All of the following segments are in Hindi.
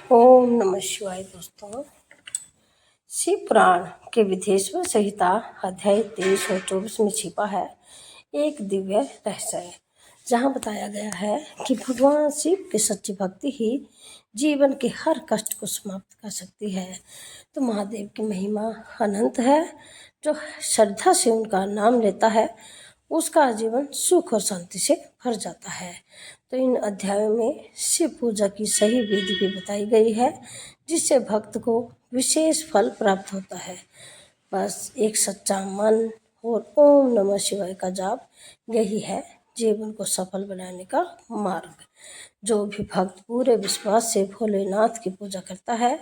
ओम नमः शिवाय। दोस्तों, शिव पुराण के विधेश्वर संहिता अध्याय 23 और 24 में छिपा है एक दिव्य रहस्य, जहाँ बताया गया है कि भगवान शिव की सच्ची भक्ति ही जीवन के हर कष्ट को समाप्त कर सकती है। तो महादेव की महिमा अनंत है। जो श्रद्धा से उनका नाम लेता है उसका जीवन सुख और शांति से भर जाता है। तो इन अध्यायों में शिव पूजा की सही विधि भी बताई गई है, जिससे भक्त को विशेष फल प्राप्त होता है। बस एक सच्चा मन और ओम नमः शिवाय का जाप, यही है जीवन को सफल बनाने का मार्ग। जो भी भक्त पूरे विश्वास से भोलेनाथ की पूजा करता है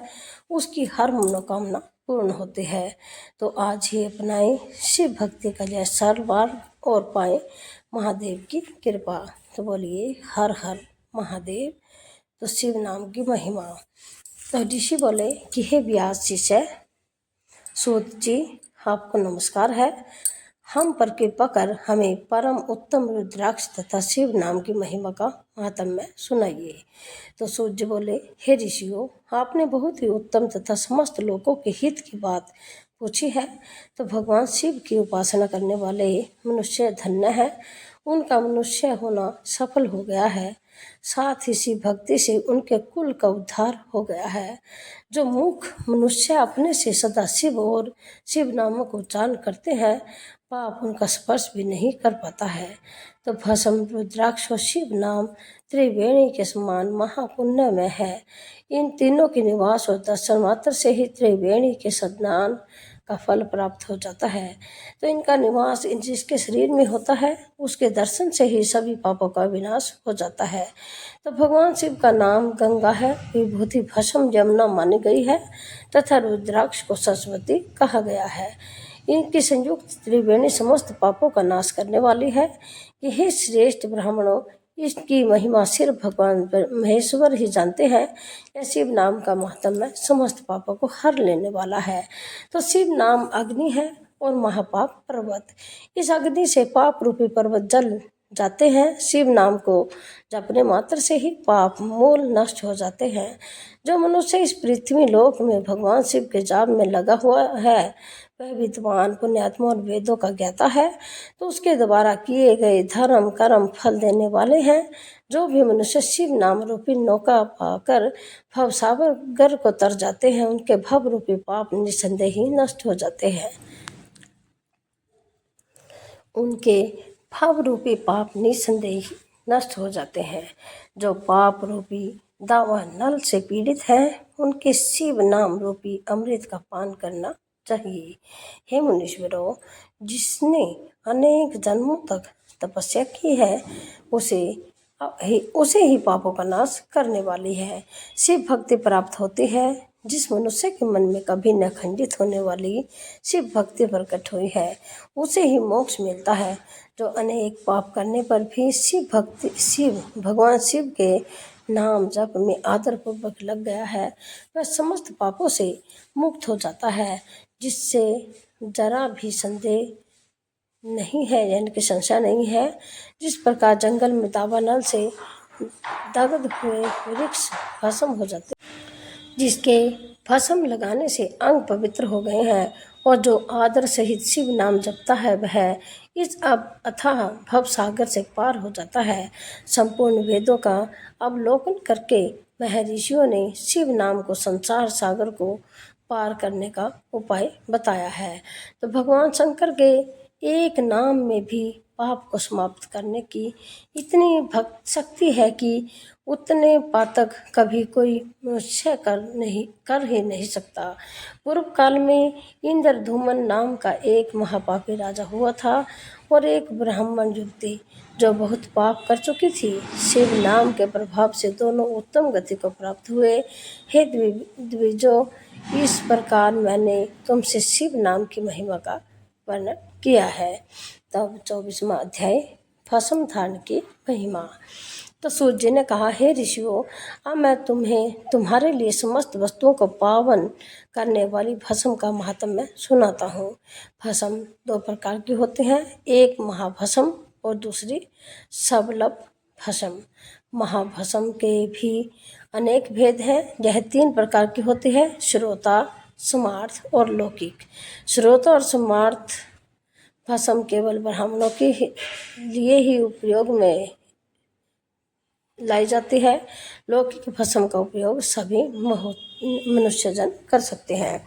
उसकी हर मनोकामना पूर्ण होती है। तो आज ही अपनाएं शिव भक्ति का जय सर्वार्थ और पाएं महादेव की कृपा। तो बोलिए हर हर महादेव। तो शिव नाम की महिमा। तो ऋषि बोले कि हे व्यास शिष्य, सूत जी आपको नमस्कार है। हम पर कृपा कर हमें परम उत्तम रुद्राक्ष तथा शिव नाम की महिमा का महात्म्य सुनाइए। तो सूत जी बोले, हे ऋषियों, आपने बहुत ही उत्तम तथा समस्त लोगों के हित की बात पूछी है। तो भगवान शिव की उपासना करने वाले मनुष्य धन्य है, उनका मनुष्य होना सफल हो गया है। साथ ही शिव भक्ति से उनके कुल का उद्धार हो गया है। जो मूर्ख मनुष्य अपने से सदा शिव और शिव नामों को उच्चारण करते हैं, पाप उनका स्पर्श भी नहीं कर पाता है। तो भस्म, रुद्राक्ष और शिव नाम त्रिवेणी के समान महापुण्य में है। इन तीनों के निवास और दर्शन मात्र से ही त्रिवेणी के स्नान का फल प्राप्त हो जाता है। तो इनका निवास जिसके शरीर में होता है उसके दर्शन से ही सभी पापों का विनाश हो जाता है। तो भगवान शिव का नाम गंगा है, विभूति भस्म यमुना मानी गई है तथा रुद्राक्ष को सरस्वती कहा गया है। इनकी संयुक्त त्रिवेणी समस्त पापों का नाश करने वाली है। कि हे श्रेष्ठ ब्राह्मणों, इसकी महिमा सिर्फ भगवान महेश्वर ही जानते हैं। यह शिव नाम का महात्म्य समस्त पापों को हर लेने वाला है। तो शिव नाम अग्नि है और महापाप पर्वत। इस अग्नि से पाप रूपी पर्वत जल जाते हैं। शिव नाम को जपने मात्र से ही पाप मूल नष्ट हो जाते हैं। जो मनुष्य इस पृथ्वी लोक में भगवान शिव के जाप में लगा हुआ है वह विद्वान, पुण्यात्मा और वेदों का ज्ञाता है। तो उसके द्वारा किए गए धर्म कर्म फल देने वाले हैं। जो भी मनुष्य शिव नाम रूपी नौका पाकर भव सागर को तर जाते हैं, उनके भव रूपी पाप निसंदेह ही नष्ट हो जाते हैं। उनके भाव रूपी पाप निसंदेह नष्ट हो जाते हैं। जो पाप रूपी दावा नल से पीड़ित है उनके शिव नाम रूपी अमृत का पान करना चाहिए। हे मुनीश्वरों, जिसने अनेक जन्मों तक तपस्या की है उसे ही पापों का नाश करने वाली है शिव भक्ति प्राप्त होती है। जिस मनुष्य के मन में कभी न खंडित होने वाली शिव भक्ति प्रकट हुई है उसे ही मोक्ष मिलता है। जो अनेक पाप करने पर भी भगवान शिव के नाम जप में आदर पूर्वक लग गया है, वह समस्त पापों से मुक्त हो जाता है। जिससे जरा भी संदेह नहीं है, यानी कि संशय नहीं है। जिस प्रकार जंगल में दावानल से दग्ध हुए वृक्ष भस्म हो जाते, जिसके भस्म लगाने से अंग पवित्र हो गए हैं, और जो आदर सहित शिव नाम जपता है वह इस अथाह भव सागर से पार हो जाता है। संपूर्ण वेदों का अवलोकन करके महर्षियों ने शिव नाम को संसार सागर को पार करने का उपाय बताया है। तो भगवान शंकर के एक नाम में भी पाप को समाप्त करने की इतनी भक्त शक्ति है कि उतने पातक कभी कोई मनुष्य कर ही नहीं सकता। पूर्व काल में इंद्रधूमन नाम का एक महापापी राजा हुआ था और एक ब्राह्मण युवती जो बहुत पाप कर चुकी थी। शिव नाम के प्रभाव से दोनों उत्तम गति को प्राप्त हुए। हे द्विजों, इस प्रकार मैंने तुमसे शिव नाम की महिमा का वर्णन किया है। तब 24वां अध्याय भस्म धारण की महिमा। तो सूर्य जी ने कहा, हे ऋषियों, अब मैं तुम्हारे लिए समस्त वस्तुओं को पावन करने वाली भस्म का महात्म्य सुनाता हूँ। भस्म दो प्रकार की होते हैं, एक महाभस्म और दूसरी सबलप भस्म। महाभस्म के भी अनेक भेद हैं। यह 3 प्रकार की होती है: श्रोता, समार्थ और लौकिक। श्रोता और समार्थ भस्म केवल ब्राह्मणों के लिए ही उपयोग में लाई जाती है। लौकिक भस्म का उपयोग सभी मनुष्यजन कर सकते हैं।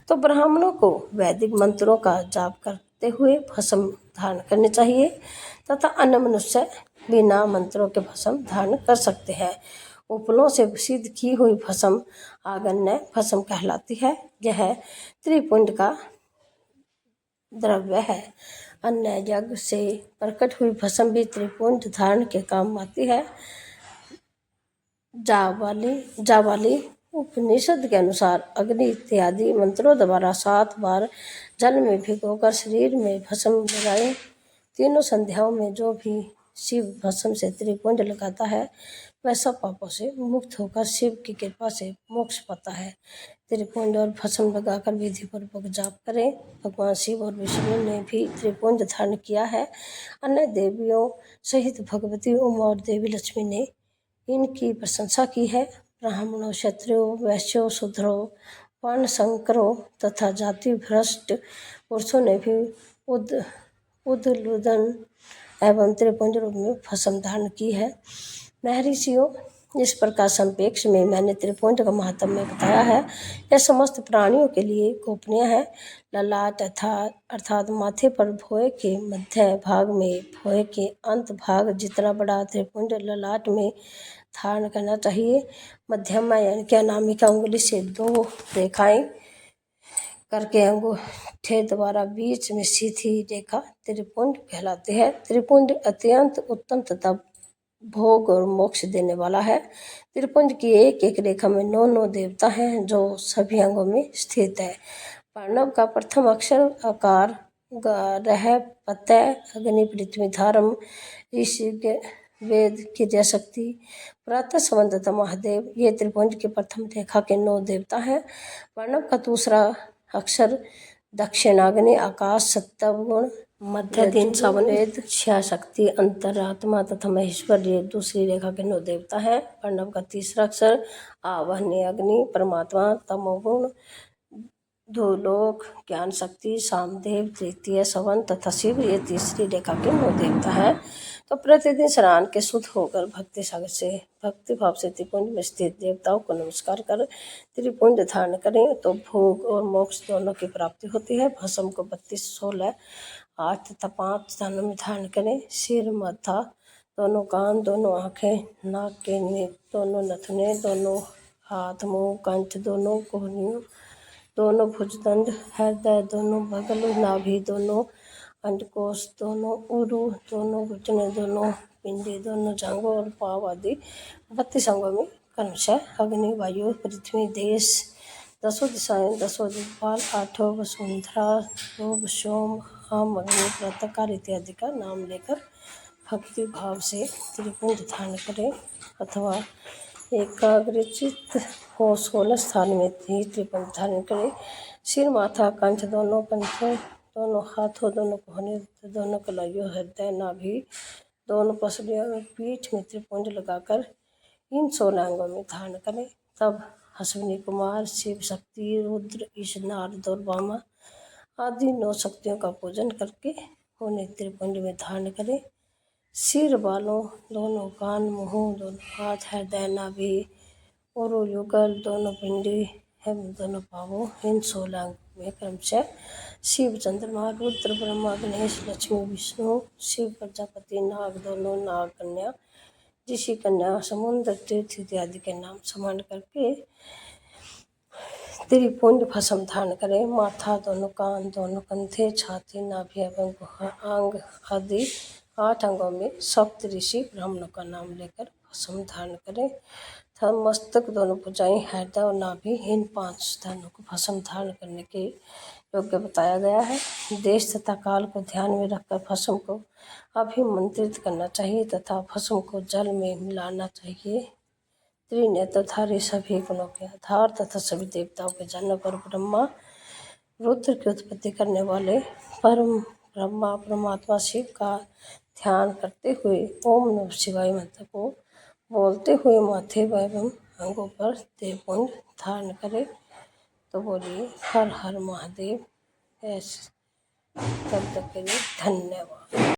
तो ब्राह्मणों को वैदिक मंत्रों का जाप करते हुए भस्म धारण करनी चाहिए तथा अन्य मनुष्य बिना मंत्रों के भस्म धारण कर सकते हैं। उपलों से सिद्ध की हुई भस्म आगन्य भस्म कहलाती है। यह त्रिपुंड का द्रव्य है। अन्य यज्ञ से प्रकट हुई भस्म भी त्रिपुंड धारण के काम आती है। जाबाली उपनिषद के अनुसार अग्नि इत्यादि मंत्रों द्वारा 7 बार जल में भिगोकर शरीर में भस्म लगाए। तीनों संध्याओं में जो भी शिव भस्म से त्रिपुंड लगाता है वह सब पापों से मुक्त होकर शिव की कृपा से मोक्ष पाता है। त्रिपुंड और भस्म लगाकर विधि पूर्वक जाप करें। भगवान शिव और विष्णु ने भी त्रिपुंड धारण किया है। अन्य देवियों सहित भगवती उमा और देवी लक्ष्मी ने इनकी प्रशंसा की है। ब्राह्मणों, क्षत्रियों, वैश्यों, शूद्रों, वर्णशंकरों तथा जाति भ्रष्ट पुरुषों ने भी उद्लूदन एवं त्रिपुंज रूप में भस्म धारण की है। महर्षियों, इस प्रकार संपेक्ष में मैंने त्रिपुंज का महात्म्य बताया है। यह समस्त प्राणियों के लिए गोपनीय है। ललाट अर्थात माथे पर भौहें के मध्य भाग में भौहें के अंत भाग जितना बड़ा त्रिपुंज ललाट में धारण करना चाहिए। मध्यमा यानी कि अनामिका उंगली से 2 रेखाएं करके अंगूठे द्वारा बीच में सीधी रेखा त्रिपुंड कहलाती है। त्रिपुंड अत्यंत उत्तम तथा भोग और मोक्ष देने वाला है। त्रिपुंज की एक एक रेखा में 9 देवता हैं जो सभी अंगों में स्थित है। प्रणव का प्रथम अक्षर आकार रह पतय अग्नि पृथ्वी धर्म ऋषि वेद क्रिया शक्ति प्रातः संबंध तथा महादेव ये त्रिपुंज की प्रथम रेखा के 9 देवता हैं। प्रणव का दूसरा अक्षर दक्षिणाग्नि आकाश सत्वगुण मध्य दिन सावन वेद इच्छा शक्ति अंतरात्मा तथा महेश्वर ये दूसरी रेखा के 9 देवता हैं। प्रणव का तीसरा अक्षर आवाहनी अग्नि परमात्मा तमोगुण धूलोक ज्ञान शक्ति सामदेव तृतीय सवन तथा शिव ये तीसरी रेखा के 9 देवता हैं। तो प्रतिदिन स्नान के शुद्ध होकर भक्ति सागर से भक्ति भाव से त्रिपुंज में स्थित देवताओं को नमस्कार कर त्रिपुंज धारण करें तो भोग और मोक्ष दोनों की प्राप्ति होती है। भस्म को 32, 16, 8 तथा 5 स्थानों में धारण करें। सिर, माथा, दोनों कान, दोनों आंखें, नाक के दोनों नथुने, दोनों हाथ, मुंह, कंठ, दोनों कोहनियों, दोनों भुजदंड, हृदय, दोनों बगल, नाभि, दोनों अंडकोश, दोनों उरु, दोनों घुटने, दोनों पिंडी, दोनों जांघों और पांव आदि 32 अंगों में क्रमशः अग्नि, वायु, पृथ्वी, देश, 10 दिशाएं, 10 दिक्पाल, 8 वसुंधरा, लोभ, सोम, हम, अग्नि, प्रातःकाल इत्यादि का नाम लेकर भक्ति भाव से त्रिपुंज धारण करें अथवा एकाग्रचित्त हो 16 स्थान में ही त्रिपुंज धारण करें। सिर, माथा, कंठ, दोनों कंठों, दोनों हाथों, दोनों कोहनी, दोनों कलाइयों, हृदय, नाभि, दोनों पसलियों में पीठ में त्रिपुंज लगाकर इन 16 अंगों में धारण करें। तब अश्विनी कुमार, शिव शक्ति, रुद्र, ईश, नारद और वामा आदि 9 शक्तियों का पूजन करके उन्हें त्रिपुंज में धारण करें। सिर, बालों, दोनों कान, मुंह, दोनों हाथ, हृदय, नाभि और युगल, दोनों पिंडी एवं दोनों पांवों इन 16 अंगों में क्रमशः शिव, चंद्रमा, रुद्र, ब्रह्मा, गणेश, लक्ष्मी, विष्णु, शिव, प्रजापति, नाग, दोनों नाग कन्या, ऋषि कन्या, समुद्र, तीर्थ इत्यादि के नाम स्मरण करके त्रिपुंज भस्म धारण करें। माथा, दोनों कान, दोनों कंधे, छाती, नाभि एवं अंग आदि 8 अंगों में सप्तऋषि ब्राह्मणों का नाम लेकर भस्म धारण करें। तब मस्तक, दोनों भुजाएं, हृदय और नाभि इन 5 स्थानों को भस्म धारण करने के योग्य बताया गया है। देश तथा काल को ध्यान में रखकर भस्म को अभिमंत्रित करना चाहिए तथा भस्म को जल में मिलाना चाहिए। त्रिनेत्रधारी सभी गुणों के आधार तथा सभी देवताओं के जन्म पर ब्रह्मा रुद्र की उत्पत्ति करने वाले परम ब्रह्मा परमात्मा शिव का ध्यान करते हुए ओम नमः शिवाय मंत्र को बोलते हुए माथे एवं अंगों पर देवपुंज धारण करें। तो बोलिए हर हर महादेव। ऐसे शब्द के लिए धन्यवाद।